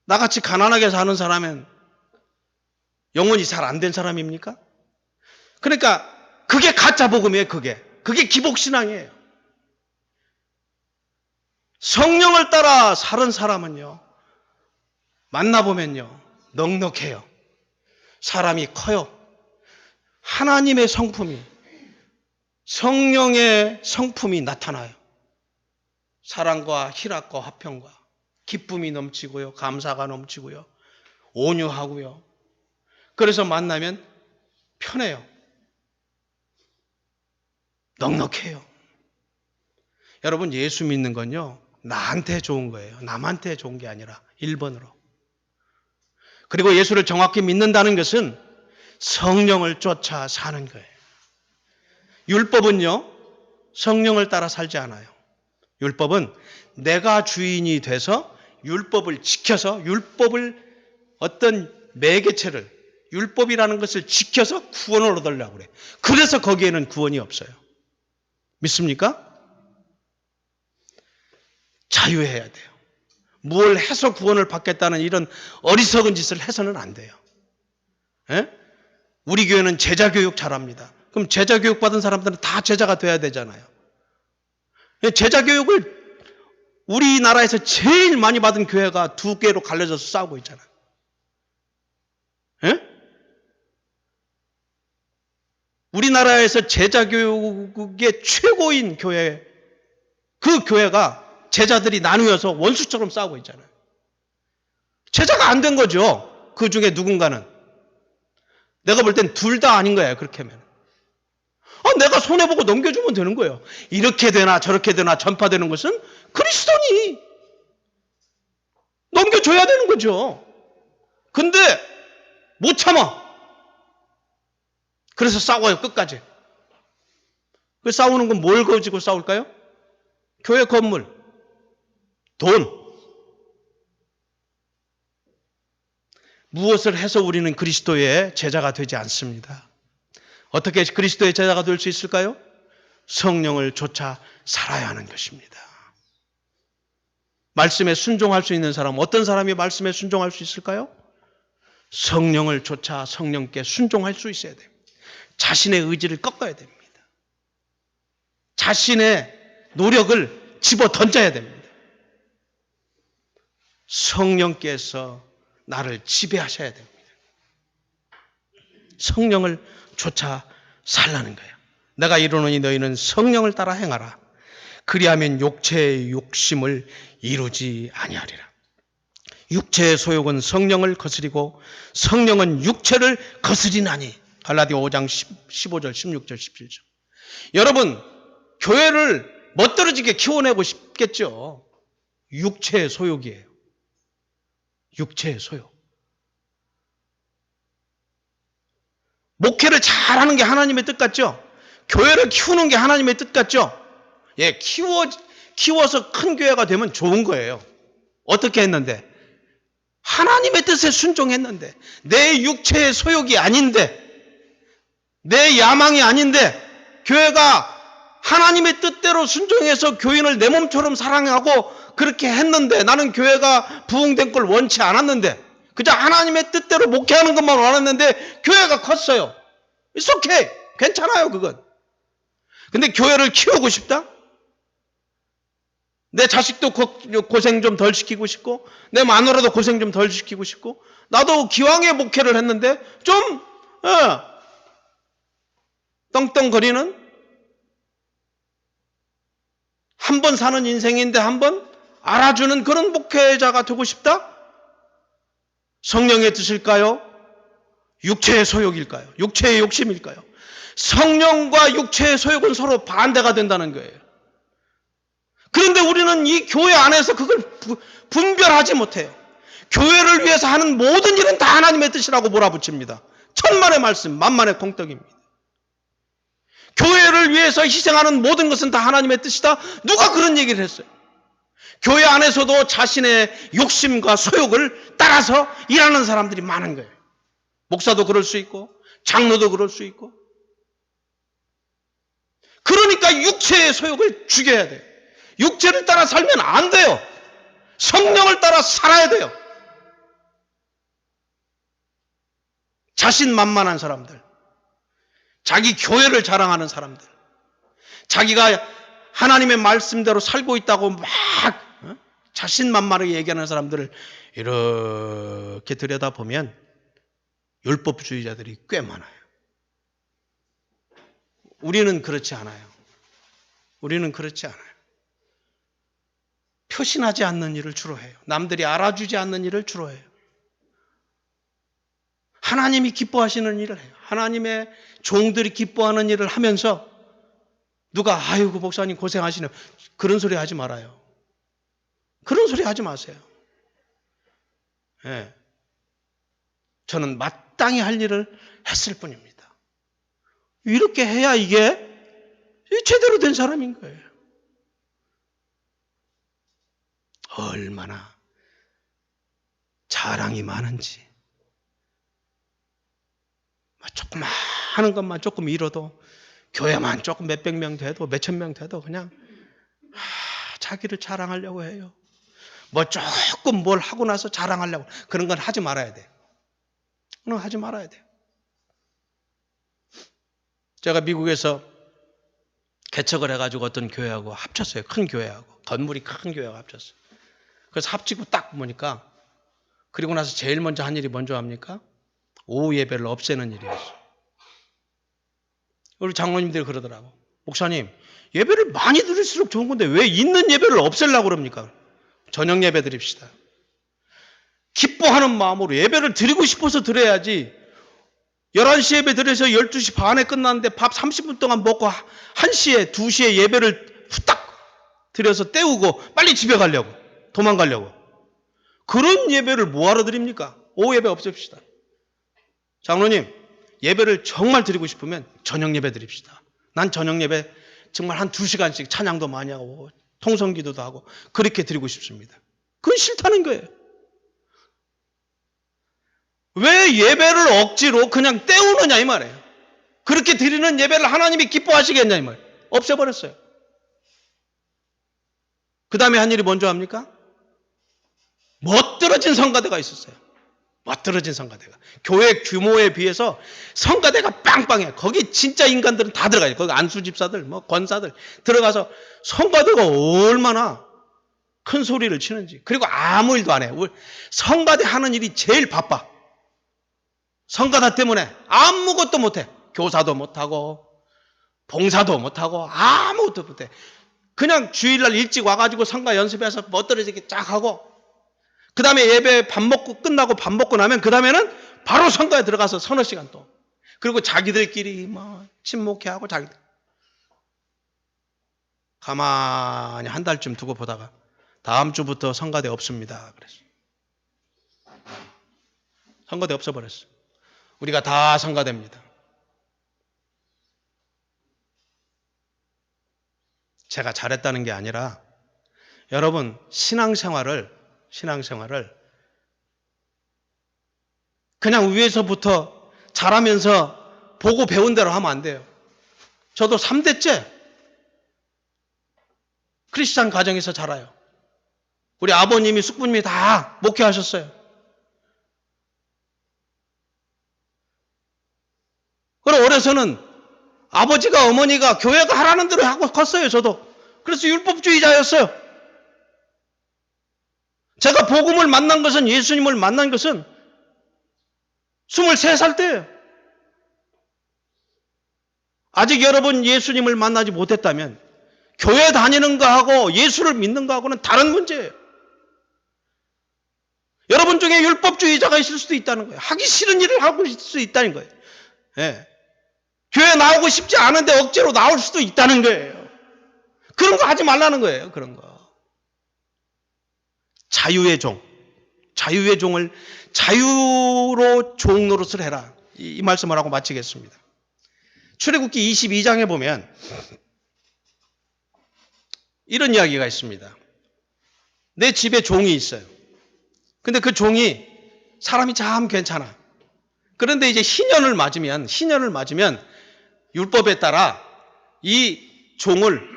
나같이 가난하게 사는 사람은 영혼이 잘 안 된 사람입니까? 그러니까 그게 가짜 복음이에요. 그게 기복신앙이에요. 성령을 따라 사는 사람은요, 만나보면요, 넉넉해요. 사람이 커요. 하나님의 성품이, 성령의 성품이 나타나요. 사랑과 희락과 화평과 기쁨이 넘치고요, 감사가 넘치고요, 온유하고요. 그래서 만나면 편해요. 넉넉해요. 여러분, 예수 믿는 건요, 나한테 좋은 거예요. 남한테 좋은 게 아니라 1번으로. 그리고 예수를 정확히 믿는다는 것은 성령을 쫓아 사는 거예요. 율법은요, 성령을 따라 살지 않아요. 율법은 내가 주인이 돼서 율법을 지켜서 율법을 어떤 매개체를 율법이라는 것을 지켜서 구원을 얻으려고 그래. 그래서 거기에는 구원이 없어요. 믿습니까? 자유해야 돼요. 뭘 해서 구원을 받겠다는 이런 어리석은 짓을 해서는 안 돼요. 에? 우리 교회는 제자 교육 잘합니다. 그럼 제자 교육 받은 사람들은 다 제자가 돼야 되잖아요. 제자 교육을 우리나라에서 제일 많이 받은 교회가 2개로 갈려져서 싸우고 있잖아요. 에? 우리나라에서 제자 교육의 최고인 교회, 그 교회가 제자들이 나누어서 원수처럼 싸우고 있잖아요. 제자가 안 된 거죠. 그 중에 누군가는. 내가 볼 땐 둘 다 아닌 거예요. 그렇게 하면. 내가 손해보고 넘겨주면 되는 거예요. 이렇게 되나 저렇게 되나 전파되는 것은 그리스도니 넘겨줘야 되는 거죠. 근데 못 참아. 그래서 싸워요. 끝까지. 그 싸우는 건 뭘 가지고 싸울까요? 교회 건물, 돈. 무엇을 해서 우리는 그리스도의 제자가 되지 않습니다. 어떻게 그리스도의 제자가 될 수 있을까요? 성령을 쫓아 살아야 하는 것입니다. 말씀에 순종할 수 있는 사람, 어떤 사람이 말씀에 순종할 수 있을까요? 성령을 쫓아 성령께 순종할 수 있어야 돼요. 자신의 의지를 꺾어야 됩니다. 자신의 노력을 집어 던져야 됩니다. 성령께서 나를 지배하셔야 됩니다. 성령을 쫓아 살라는 거예요. 내가 이루노니 너희는 성령을 따라 행하라. 그리하면 육체의 욕심을 이루지 아니하리라. 육체의 소욕은 성령을 거스리고 성령은 육체를 거스리나니. 갈라디아 5장 15절, 16절, 17절. 여러분, 교회를 멋들어지게 키워내고 싶겠죠. 육체의 소욕이에요. 육체의 소욕. 목회를 잘하는 게 하나님의 뜻 같죠? 교회를 키우는 게 하나님의 뜻 같죠? 예, 키워서 큰 교회가 되면 좋은 거예요. 어떻게 했는데? 하나님의 뜻에 순종했는데, 내 육체의 소욕이 아닌데, 내 야망이 아닌데, 교회가 하나님의 뜻대로 순종해서 교인을 내 몸처럼 사랑하고 그렇게 했는데, 나는 교회가 부흥된 걸 원치 않았는데, 그저 하나님의 뜻대로 목회하는 것만 원했는데 교회가 컸어요. It's okay. 괜찮아요, 그건. 근데 교회를 키우고 싶다? 내 자식도 고생 좀 덜 시키고 싶고, 내 마누라도 고생 좀 덜 시키고 싶고, 나도 기왕에 목회를 했는데 좀 떵떵거리는, 한 번 사는 인생인데 한 번 알아주는 그런 목회자가 되고 싶다? 성령의 뜻일까요? 육체의 소욕일까요? 육체의 욕심일까요? 성령과 육체의 소욕은 서로 반대가 된다는 거예요. 그런데 우리는 이 교회 안에서 그걸 분별하지 못해요. 교회를 위해서 하는 모든 일은 다 하나님의 뜻이라고 몰아붙입니다. 천만의 말씀, 만만의 공덕입니다. 교회를 위해서 희생하는 모든 것은 다 하나님의 뜻이다. 누가 그런 얘기를 했어요? 교회 안에서도 자신의 욕심과 소욕을 따라서 일하는 사람들이 많은 거예요. 목사도 그럴 수 있고 장로도 그럴 수 있고. 그러니까 육체의 소욕을 죽여야 돼요. 육체를 따라 살면 안 돼요. 성령을 따라 살아야 돼요. 자신만만한 사람들, 자기 교회를 자랑하는 사람들, 자기가 하나님의 말씀대로 살고 있다고 막 자신만만하게 얘기하는 사람들을 이렇게 들여다보면 율법주의자들이 꽤 많아요. 우리는 그렇지 않아요. 우리는 그렇지 않아요. 표신하지 않는 일을 주로 해요. 남들이 알아주지 않는 일을 주로 해요. 하나님이 기뻐하시는 일을 해요. 하나님의 종들이 기뻐하는 일을 하면서 누가 아이고 목사님 고생하시네, 그런 소리 하지 말아요. 그런 소리 하지 마세요. 예. 저는 마땅히 할 일을 했을 뿐입니다. 이렇게 해야 이게 제대로 된 사람인 거예요. 얼마나 자랑이 많은지. 조금 하는 것만 조금 잃어도, 교회만 조금 몇백 명 돼도 몇천 명 돼도 그냥 자기를 자랑하려고 해요. 뭐 조금 뭘 하고 나서 자랑하려고, 그런 건 하지 말아야 돼. 그건 하지 말아야 돼요. 제가 미국에서 개척을 해가지고 어떤 교회하고 합쳤어요. 큰 교회하고, 건물이 큰 교회하고 합쳤어요. 그래서 합치고 딱 보니까, 그리고 나서 제일 먼저 한 일이 뭔지 압니까? 오후 예배를 없애는 일이었어요. 우리 장로님들이 그러더라고. 목사님, 예배를 많이 드릴수록 좋은 건데 왜 있는 예배를 없애려고 그럽니까? 저녁 예배 드립시다. 기뻐하는 마음으로 예배를 드리고 싶어서 드려야지. 11시 예배 드려서 12시 반에 끝났는데 밥 30분 동안 먹고 1시에 2시에 예배를 후딱 드려서 때우고 빨리 집에 가려고, 도망가려고. 그런 예배를 뭐하러 드립니까? 오후 예배 없앱시다. 장로님, 예배를 정말 드리고 싶으면 저녁 예배 드립시다. 난 저녁 예배 정말 한 2시간씩 찬양도 많이 하고 통성기도도 하고 그렇게 드리고 싶습니다. 그건 싫다는 거예요. 왜 예배를 억지로 그냥 때우느냐 이 말이에요. 그렇게 드리는 예배를 하나님이 기뻐하시겠냐 이 말이에요. 없애버렸어요. 그 다음에 한 일이 뭔지 압니까? 멋들어진 성가대가 있었어요. 멋들어진 성가대가. 교회 규모에 비해서 성가대가 빵빵해. 거기 진짜 인간들은 다 들어가요. 거기 안수집사들, 뭐 권사들 들어가서 성가대가 얼마나 큰 소리를 치는지. 그리고 아무 일도 안 해요. 성가대 하는 일이 제일 바빠. 성가대 때문에 아무것도 못해. 교사도 못하고 봉사도 못하고 아무것도 못해. 그냥 주일날 일찍 와가지고 성가 연습해서 멋들어지게 쫙 하고, 그 다음에 예배 밥 먹고 끝나고 밥 먹고 나면 그 다음에는 바로 성가에 들어가서 서너 시간 또. 그리고 자기들끼리 뭐 침묵해하고 자기들. 가만히 한 달쯤 두고 보다가 다음 주부터 성가대 없습니다. 그랬어. 성가대 없어버렸어. 우리가 다 성가대입니다. 제가 잘했다는 게 아니라 여러분 신앙생활을 그냥 위에서부터 잘하면서 보고 배운 대로 하면 안 돼요. 저도 3대째 크리스찬 가정에서 자라요. 우리 아버님이 숙부님이 다 목회하셨어요. 그럼 어려서는 아버지가 어머니가 교회가 하라는 대로 하고 컸어요. 저도. 그래서 율법주의자였어요. 제가 복음을 만난 것은 예수님을 만난 것은 23살 때예요. 아직 여러분 예수님을 만나지 못했다면 교회 다니는 거하고 예수를 믿는 거하고는 다른 문제예요. 여러분 중에 율법주의자가 있을 수도 있다는 거예요. 하기 싫은 일을 하고 있을 수 있다는 거예요. 예. 교회 나오고 싶지 않은데 억지로 나올 수도 있다는 거예요. 그런 거 하지 말라는 거예요. 그런 거. 자유의 종을 자유로 종 노릇을 해라. 이 말씀을 하고 마치겠습니다. 출애굽기 22장에 보면 이런 이야기가 있습니다. 내 집에 종이 있어요. 근데 그 종이 사람이 참 괜찮아. 그런데 이제 희년을 맞으면 율법에 따라 이 종을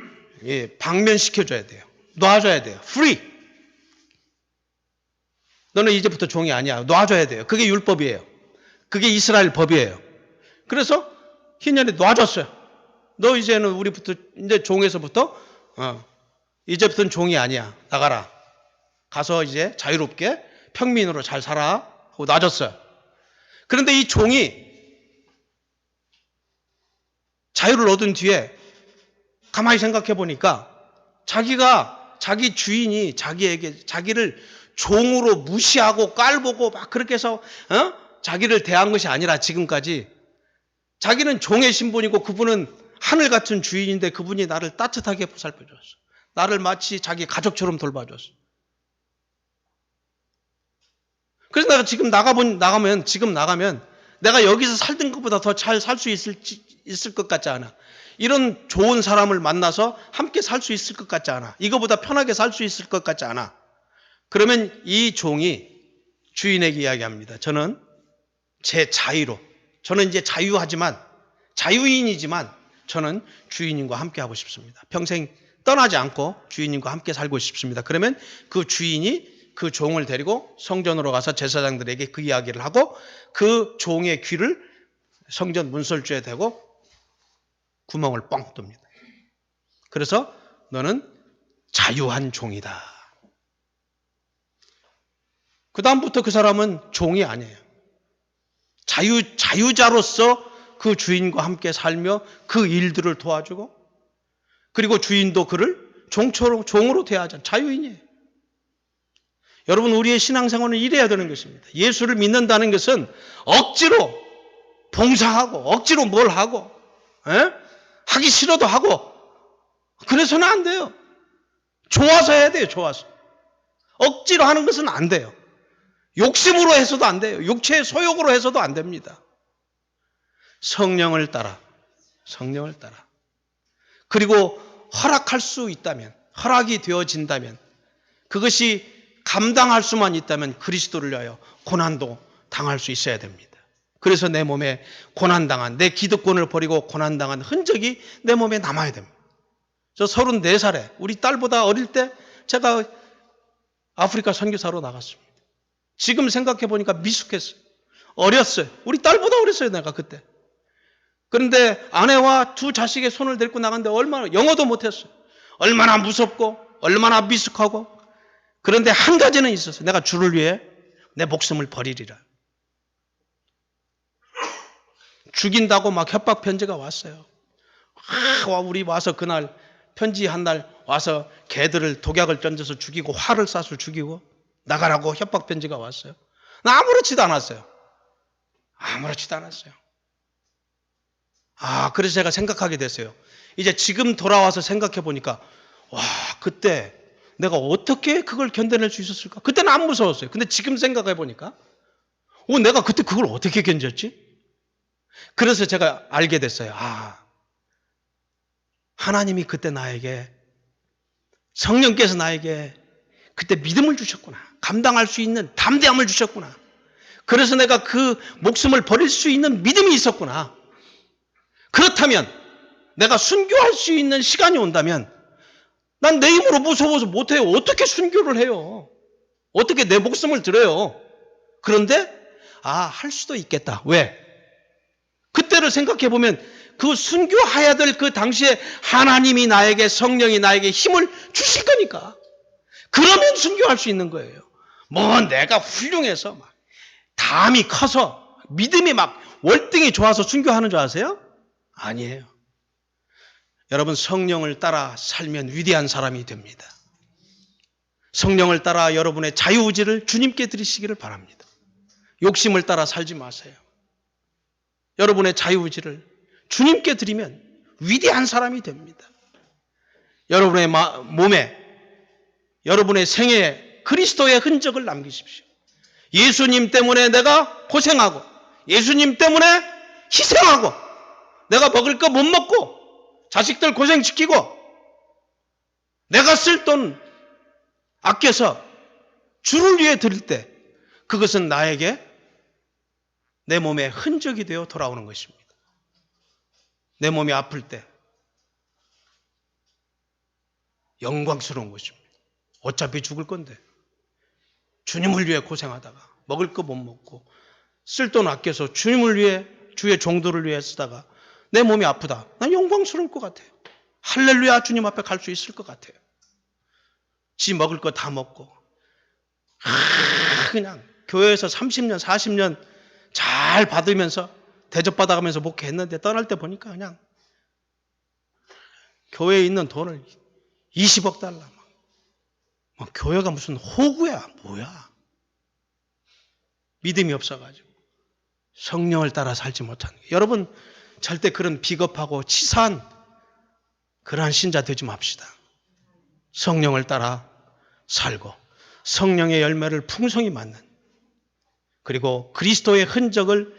방면시켜줘야 돼요. 놔줘야 돼요. free. 너는 이제부터 종이 아니야. 놔줘야 돼요. 그게 율법이에요. 그게 이스라엘 법이에요. 그래서 희년에 놔줬어요. 너 이제는 우리부터 이제 종에서부터 이제부터는 종이 아니야. 나가라. 가서 이제 자유롭게 평민으로 잘 살아 하고 놔줬어요. 그런데 이 종이 자유를 얻은 뒤에 가만히 생각해 보니까 자기 주인이 자기를 종으로 무시하고 깔보고 막 그렇게 해서 자기를 대한 것이 아니라 지금까지 자기는 종의 신분이고 그분은 하늘 같은 주인인데 그분이 나를 따뜻하게 보살펴줬어. 나를 마치 자기 가족처럼 돌봐줬어. 그래서 내가 지금 나가면 내가 여기서 살던 것보다 더 잘 살 수 있을 것 같지 않아. 이런 좋은 사람을 만나서 함께 살 수 있을 것 같지 않아. 이거보다 편하게 살 수 있을 것 같지 않아. 그러면 이 종이 주인에게 이야기합니다. 저는 제 자유로, 저는 이제 자유인이지만 저는 주인님과 함께 하고 싶습니다. 평생 떠나지 않고 주인님과 함께 살고 싶습니다. 그러면 그 주인이 그 종을 데리고 성전으로 가서 제사장들에게 그 이야기를 하고 그 종의 귀를 성전 문설주에 대고 구멍을 뻥 뚫습니다. 그래서 너는 자유한 종이다. 그 다음부터 그 사람은 종이 아니에요. 자유자로서 그 주인과 함께 살며 그 일들을 도와주고 그리고 주인도 그를 종으로 대하잖아요. 자유인이에요. 여러분 우리의 신앙생활은 이래야 되는 것입니다. 예수를 믿는다는 것은 억지로 봉사하고 억지로 뭘 하고 하기 싫어도 하고 그래서는 안 돼요. 좋아서 해야 돼요. 좋아서. 억지로 하는 것은 안 돼요. 욕심으로 해서도 안 돼요. 육체의 소욕으로 해서도 안 됩니다. 성령을 따라 그리고 허락할 수 있다면 허락이 되어진다면 그것이 감당할 수만 있다면 그리스도를 위하여 고난도 당할 수 있어야 됩니다. 그래서 내 몸에 고난당한 내 기득권을 버리고 고난당한 흔적이 내 몸에 남아야 됩니다. 저 34살에 우리 딸보다 어릴 때 제가 아프리카 선교사로 나갔습니다. 지금 생각해 보니까 미숙했어요. 어렸어요. 우리 딸보다 어렸어요. 내가 그때. 그런데 아내와 두 자식의 손을 데리고 나갔는데 얼마나 영어도 못했어요. 얼마나 무섭고 얼마나 미숙하고 그런데 한 가지는 있었어요. 내가 주를 위해 내 목숨을 버리리라. 죽인다고 막 협박 편지가 왔어요. 우리 와서 그날 편지 한 날 와서 개들을 독약을 던져서 죽이고 활을 쏴서 죽이고 나가라고 협박 편지가 왔어요. 나 아무렇지도 않았어요. 그래서 제가 생각하게 됐어요. 이제 지금 돌아와서 생각해 보니까 와, 그때 내가 어떻게 그걸 견뎌낼 수 있었을까? 그때는 안 무서웠어요. 근데 지금 생각해 보니까 내가 그때 그걸 어떻게 견뎠지? 그래서 제가 알게 됐어요. 하나님이 그때 나에게, 성령께서 나에게 그때 믿음을 주셨구나. 감당할 수 있는 담대함을 주셨구나. 그래서 내가 그 목숨을 버릴 수 있는 믿음이 있었구나. 그렇다면 내가 순교할 수 있는 시간이 온다면 난 내 힘으로 무서워서 못해요. 어떻게 순교를 해요? 어떻게 내 목숨을 들어요? 그런데 할 수도 있겠다. 왜? 그때를 생각해 보면 그 순교해야 될 그 당시에 하나님이 나에게, 성령이 나에게 힘을 주실 거니까. 그러면 순교할 수 있는 거예요. 내가 훌륭해서 막 담이 커서 믿음이 막 월등히 좋아서 순교하는 줄 아세요? 아니에요. 여러분, 성령을 따라 살면 위대한 사람이 됩니다. 성령을 따라 여러분의 자유의지를 주님께 드리시기를 바랍니다. 욕심을 따라 살지 마세요. 여러분의 자유의지를 주님께 드리면 위대한 사람이 됩니다. 여러분의 몸에, 여러분의 생애에 그리스도의 흔적을 남기십시오. 예수님 때문에 내가 고생하고, 예수님 때문에 희생하고, 내가 먹을 거 못 먹고, 자식들 고생시키고, 내가 쓸 돈 아껴서 주를 위해 드릴 때 그것은 나에게 내 몸에 흔적이 되어 돌아오는 것입니다. 내 몸이 아플 때 영광스러운 것입니다. 어차피 죽을 건데 주님을 위해 고생하다가 먹을 거 못 먹고 쓸 돈 아껴서 주님을 위해, 주의 종도를 위해 쓰다가 내 몸이 아프다. 난 영광스러울 것 같아요. 할렐루야, 주님 앞에 갈 수 있을 것 같아요. 지 먹을 거 다 먹고 그냥 교회에서 30년, 40년 잘 받으면서 대접받아가면서 목회했는데 떠날 때 보니까 그냥 교회에 있는 돈을 20억 달러 막 교회가 무슨 호구야 뭐야. 믿음이 없어가지고 성령을 따라 살지 못하는 거예요. 여러분, 절대 그런 비겁하고 치사한 그러한 신자 되지 맙시다. 성령을 따라 살고 성령의 열매를 풍성히 맞는, 그리고 그리스도의 흔적을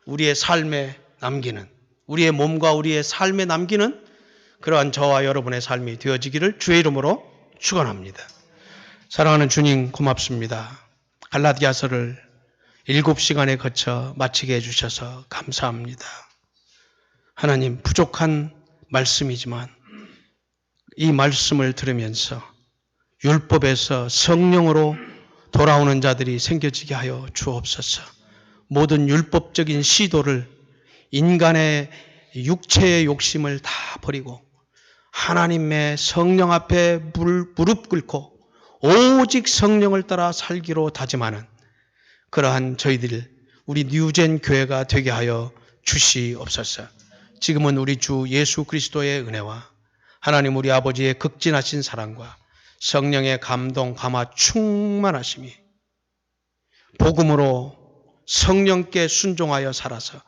우리의 삶에 남기는, 우리의 몸과 우리의 삶에 남기는 그러한 저와 여러분의 삶이 되어지기를 주의 이름으로 축원합니다. 사랑하는 주님, 고맙습니다. 갈라디아서를 7시간에 거쳐 마치게 해주셔서 감사합니다. 하나님, 부족한 말씀이지만 이 말씀을 들으면서 율법에서 성령으로 돌아오는 자들이 생겨지게 하여 주옵소서. 모든 율법적인 시도를, 인간의 육체의 욕심을 다 버리고 하나님의 성령 앞에 무릎 꿇고 오직 성령을 따라 살기로 다짐하는 그러한 저희들, 우리 뉴젠 교회가 되게 하여 주시옵소서. 지금은 우리 주 예수 그리스도의 은혜와 하나님 우리 아버지의 극진하신 사랑과 성령의 감동, 감화, 충만하심이 복음으로 성령께 순종하여 살아서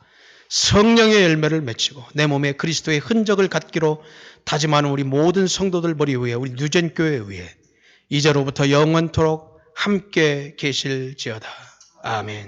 성령의 열매를 맺히고 내 몸에 그리스도의 흔적을 갖기로 다짐하는 우리 모든 성도들 머리 위에, 우리 뉴젠 교회 위에 이제로부터 영원토록 함께 계실지어다. 아멘.